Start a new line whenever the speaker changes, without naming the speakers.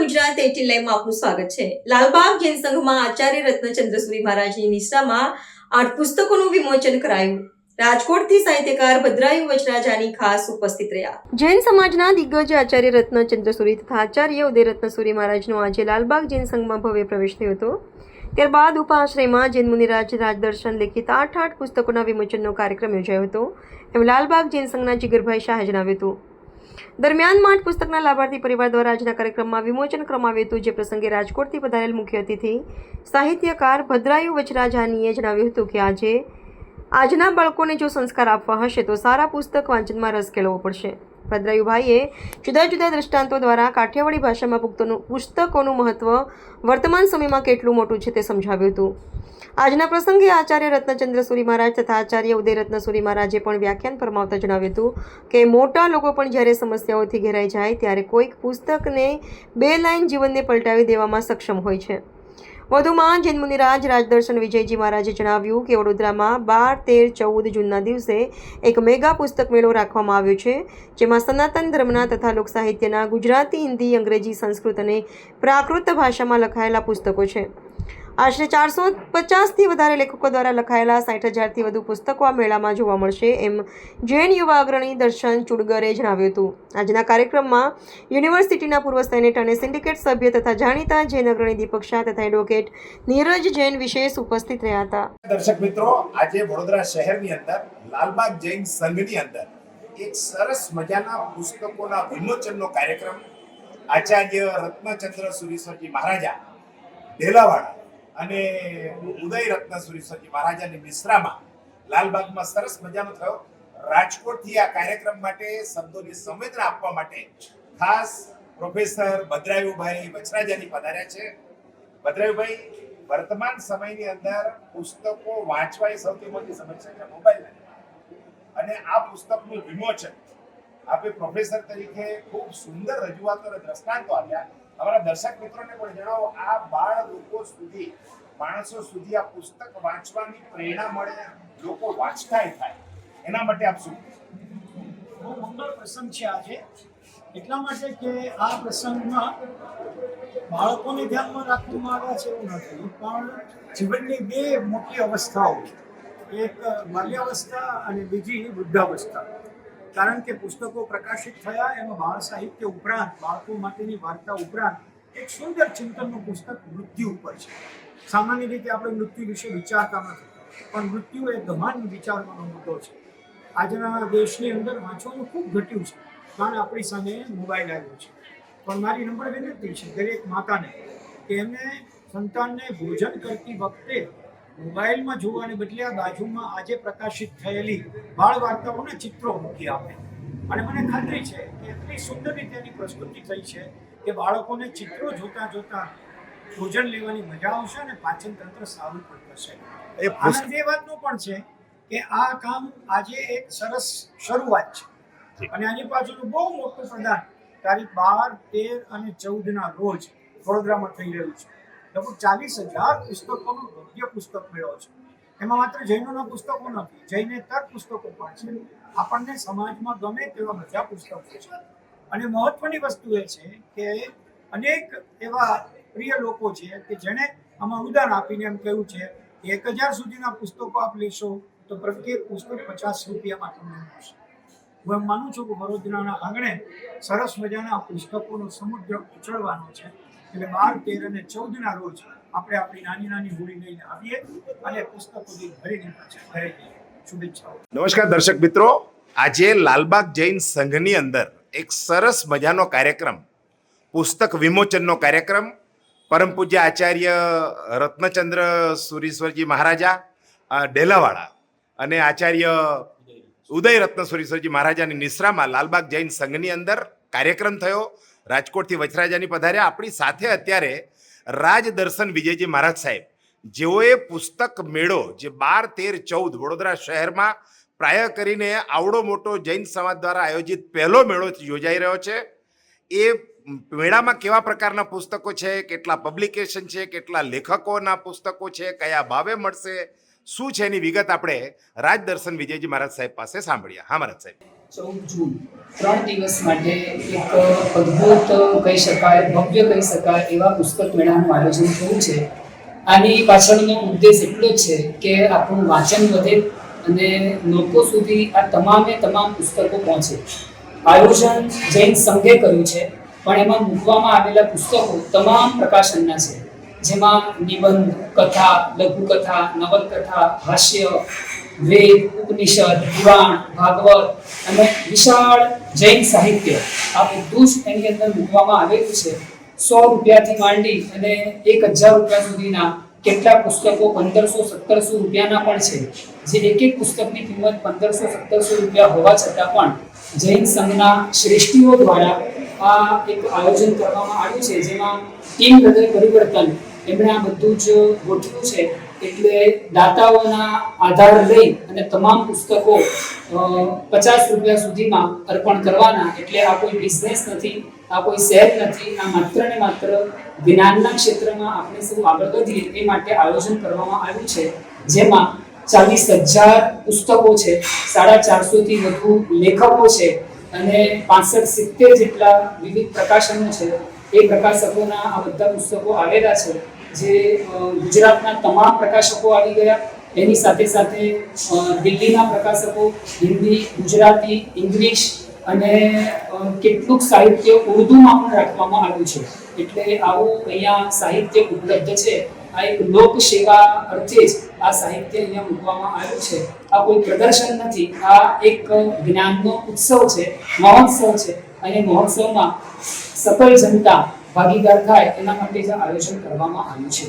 ગુજરાત 18 લાઈવમાં આપનું સ્વાગત છે। લાલબાગ જૈન સંઘમાં આચાર્ય રત્નચંદ્ર સુરી મહારાજની નિશ્રામાં 8 પુસ્તકોનું વિમોચન કરાયું। રાજકોટથી સાહિત્યકાર ભદ્રાયુ વચરાજાની ખાસ ઉપસ્થિત રહ્યા। જૈન સમાજના દિગ્ગજ આચાર્ય રત્નચંદ્ર સુરી તથા આચાર્ય ઉદયરત્ન સુરી મહારાજનો આજે લાલબાગ જૈન સંઘમાં ભવ્ય પ્રવેશ થયો હતો। ત્યારબાદ ઉપાશ્રયમાં જૈન મુનિરાજ રાજદર્શન લેખિત 8 પુસ્તકોના વિમોચનનો કાર્યક્રમ યોજાયો હતો એમ લાલબાગ જૈન સંઘના જીગરભાઈ શાહે જણાવ્યું હતું। દરમિયાન 8 પુસ્તકના લાભાર્થી પરિવાર દ્વારા આજના કાર્યક્રમમાં વિમોચન કરવામાં આવ્યું હતું, જે પ્રસંગે રાજકોટથી પધારેલ મુખ્ય અતિથિ સાહિત્યકાર ભદ્રાયુ વચરાજાનીએ જણાવ્યું હતું કે આજના બાળકોને જો સંસ્કાર આપવા હશે તો સારા પુસ્તક વાંચનમાં રસ કેળવવો પડશે। ભદ્રાયુભાઈએ જુદા જુદા દ્રષ્ટાંતો દ્વારા કાઠિયાવાડી ભાષામાં પુસ્તકોનું મહત્વ વર્તમાન સમયમાં કેટલું મોટું છે તે સમજાવ્યું હતું। આજના પ્રસંગે આચાર્ય રત્નચંદ્ર સુરી મહારાજ તથા આચાર્ય ઉદયરત્ન સુરી મહારાજે પણ વ્યાખ્યાન ફરમાવતા જણાવ્યું હતું કે મોટા લોકો પણ જ્યારે સમસ્યાઓથી ઘેરાઈ જાય ત્યારે કોઈક પુસ્તકને 2 લાઈન જીવનને પલટાવી દેવામાં સક્ષમ હોય છે। વધુમાં જૈન મુનિરાજ રાજદર્શન વિજયજી મહારાજે જણાવ્યું કે વડોદરામાં 12, 13, 14 જૂનના દિવસે એક મેગા પુસ્તક મેળો રાખવામાં આવ્યો છે, જેમાં સનાતન ધર્મના તથા લોકસાહિત્યના ગુજરાતી, હિન્દી, અંગ્રેજી, સંસ્કૃત અને પ્રાકૃત ભાષામાં લખાયેલા પુસ્તકો છે। આશરે 450થી વધારે લેખકો દ્વારા લખાયેલા 60,000થી વધુ પુસ્તકો આ મેળામાં જોવા મળશે એમ જૈન યુવા અગ્રણી દર્શન ચુડગરે જણાવ્યું હતું। આજના કાર્યક્રમમાં યુનિવર્સિટીના પૂર્વ સેનેટ અને સિન્ડિકેટ સભ્ય તથા જાણીતા જૈન અગ્રણી દીપક શાહ તથા એડવોકેટ નીરજ જૈન વિશેષ ઉપસ્થિત રહ્યા હતા।
દર્શક મિત્રો, આજે વડોદરા શહેરની અંદર લાલબાગ જૈન સંઘની અંદર એક સરસ મજાના પુસ્તકોના વિમોચનનો કાર્યક્રમ આચાર્ય રત્નચંદ્ર સુરીશ્વરજી મહારાજા ઢેલાવાડા અને ઉદય રત્ન સુરીશ્વરજી મહારાજાની મિશ્રામાં લાલબાગમાં સરસ મજાનો થયો। રાજકોટથી આ કાર્યક્રમ માટે શબ્દોની સંવેદના આપવા માટે ખાસ પ્રોફેસર ભદ્રાયુભાઈ વચરાજાની પધાર્યા છે। ભદ્રાયુભાઈ, વર્તમાન સમયની અંદર પુસ્તકો વાંચવા એ સૌથી મોટી સમસ્યા છે, મોબાઈલ અને આ પુસ્તકનું વિમોચન આપે પ્રોફેસર તરીકે ખૂબ સુંદર રજૂઆતો અને દ્રષ્ટાંતો આપ્યા। અમારા દર્શક મિત્રોને પણ જણાવો, આ બાળ લોકો સુધી, માણસો સુધી આ પુસ્તક વાંચવાની પ્રેરણા મળે, લોકો વાંચતા થાય, એના માટે આપ શું?
બહુ મંગળ પ્રસંગ છે આજે, એટલા માટે કે આ પ્રસંગમાં બાળકોને ધ્યાનમાં રાખવામાં આવ્યા છે એવું નથી, પણ જીવનની 2 મોટી અવસ્થાઓ, એક બાલ્યાવસ્થા અને બીજી વૃદ્ધાવસ્થા। કારણ કે પુસ્તકો પ્રકાશિત થયા એમાં બાળ સાહિત્ય ઉપરાંત, બાળકો માટેની વાર્તા ઉપરાંત એક સુંદર ચિંતનનું પુસ્તક મૃત્યુ ઉપર છે। સામાન્ય રીતે આપણે મૃત્યુ વિશે વિચારતા નથી, પણ મૃત્યુ એ ગહન વિચારવાનો મુદ્દો છે। આજના દેશની અંદર વાંચવાનું ખૂબ ઘટ્યું છે, કારણ આપણી સામે મોબાઈલ આવ્યો છે। પણ મારી નમ્ર વિનંતી છે દરેક માતાને કે એમને સંતાનને ભોજન કરતી વખતે મોબાઈલમાં જોવાને બદલે આ બાજુમાં આજે પ્રકાશિત થયેલી બાળ વાર્તાઓના ચિત્રો મૂકી આપે। અને મને ખાતરી છે કે એટલી સુંદર રીતે એની પ્રસ્તુતિ થઈ છે કે બાળકોને ચિત્રો જોતા જોતા ભોજન લેવાની મજા આવશે અને પાચન તંત્ર સારું પણ થશે। આનંદ એ વાતનું પણ છે કે આ કામ આજે એક સરસ શરૂઆત છે અને આની પાછળનું બહુ મોટું પ્રદાન તારીખ 12, 13 અને 14ના રોજ વડોદરામાં થઈ રહ્યું છે। લગભગ 40,000 પુસ્તકોનો ભવ્ય પુસ્તક મેળો છે। એમાં માત્ર જૈનોના પુસ્તકો નથી, જૈનેતર પુસ્તકો પણ છે। આપણને સમાજમાં ગમે તેવા બધા પુસ્તકો છે અને મહત્વની વસ્તુ એ છે કે અનેક એવા પ્રિય લોકો છે કે જેણે આમાં ઉદાહરણ આપીને એમ કહ્યું છે કે 1,000 સુધીના પુસ્તકો આપ લેશો તો પ્રત્યેક પુસ્તક 50 રૂપિયામાં તમને મળશે। હું એમ માનું છું કે વડોદરાના આંગણે સરસ મજાના પુસ્તકોનો સમુદ્ર ઉછળવાનો છે, એટલે 12, 13 અને 14ના રોજ આપણે આપણી નાની નાની હોડી લઈને આવીએ અને પુસ્તકોથી ભરીને પાછા ઘરે જઈએ। શુભેચ્છાઓ।
નમસ્કાર દર્શક મિત્રો, આજે લાલબાગ જૈન સંઘની અંદર એક સરસ મજાનો કાર્યક્રમ, પુસ્તક વિમોચનનો કાર્યક્રમ પરમ પૂજ્ય આચાર્ય રત્નચંદ્ર સુરીશ્વરજી મહારાજા ઢેલાવાડા અને આચાર્ય ઉદય રત્ન સુરીશ્વરજી મહારાજાની નિશ્રામાં લાલબાગ જૈન સંઘની અંદર કાર્યક્રમ થયો। રાજકોટથી વચરાજાની પધાર્યા। આપણી સાથે અત્યારે રાજદર્શન વિજયજી મહારાજ સાહેબ, જેઓએ પુસ્તક મેળો જે 12, 13, 14 વડોદરા શહેરમાં પ્રાય કરીને આવડો મોટો જૈન સમાજ દ્વારા આયોજિત પહેલો મેળો યોજાઈ રહ્યો છે, એ મેળામાં કેવા પ્રકારના પુસ્તકો છે, કેટલા પબ્લિકેશન છે, કેટલા લેખકોના પુસ્તકો છે, કયા ભાવે મળશે, શું છે એની વિગત આપણે રાજદર્શન વિજયજી મહારાજ સાહેબ પાસે સાંભળ્યા। હા મહારાજ સાહેબ।
14 જૂન 3 દિવસ માટે એક અદ્ભુત કહી શકાય, ભવ્ય કહી શકાય એવા પુસ્તક મેળાનું આયોજન થયું છે. આની પાછળનો ઉદ્દેશ એટલો જ છે કે આપણું વાંચન વધે અને લોકો સુધી આ તમામ પુસ્તકો પહોંચે. આયોજન જૈન સંઘે કર્યું છે, પણ એમાં મૂકવામાં આવેલા પુસ્તકો તમામ પ્રકાશનના છે, જેમાં નિબંધ, કથા, લઘુકથા, નવલકથા, હાસ્ય, વેદ, ઉપનિષદ, પુરાણ, ભાગવત અને વિશાળ જૈન સાહિત્ય આ બધું જ એની અંદર મૂકવામાં આવેલું છે. 100 રૂપિયાથી માંડી અને 1000 રૂપિયા સુધીના કેટલાક પુસ્તકો 1500-1700 રૂપિયાના પણ છે, જે એક પુસ્તકની કિંમત 1500-1700 રૂપિયા હોવા છતાં પણ જૈન સંઘના શ્રેષ્ઠીઓ દ્વારા આ એક આયોજન કરવામાં આવ્યું છે, જેમાં ટીમ હૃદય પરિવર્તન એમણે આ બધું જ ગોઠવ્યું છે. એટલે દાતાઓના આધાર લઈ અને તમામ પુસ્તકો 50 રૂપિયા સુધીમાં અર્પણ કરવાના. એટલે આ કોઈ બિઝનેસ નથી, આ કોઈ શેર નથી, આ માત્ર ને માત્ર જ્ઞાનના ક્ષેત્રમાં આપણે સૌ આગળ વધીએ એ માટે આયોજન કરવામાં આવ્યું છે, જેમાં 40,000 પુસ્તકો છે, 450 થી વધુ લેખકો છે અને 65-70 જેટલા વિવિધ પ્રકાશનો છે. એ પ્રકાશકોના આ બધા પુસ્તકો આવેલા છે, જે ગુજરાતના તમામ પ્રકાશકો આવી ગયા. એની સાથે સાથે દિલ્હીના પ્રકાશકો હિન્દી, ગુજરાતી, ઇંગ્લિશ અને કેટલુંક સાહિત્ય ઉર્દુમાં પણ રાખવામાં આવ્યું છે. એટલે આવું અહીંયા સાહિત્ય ઉપલબ્ધ છે. આ એક લોક સેવા અર્થે જ આ સાહિત્ય અહીંયા મૂકવામાં આવ્યું છે. આ કોઈ પ્રદર્શન નથી, આ એક જ્ઞાનનો ઉત્સવ છે, મહોત્સવ છે. અને મહોત્સવમાં સકલ જનતા ભાગીદાર થાય એના માટે જ આયોજન કરવામાં આવ્યું છે.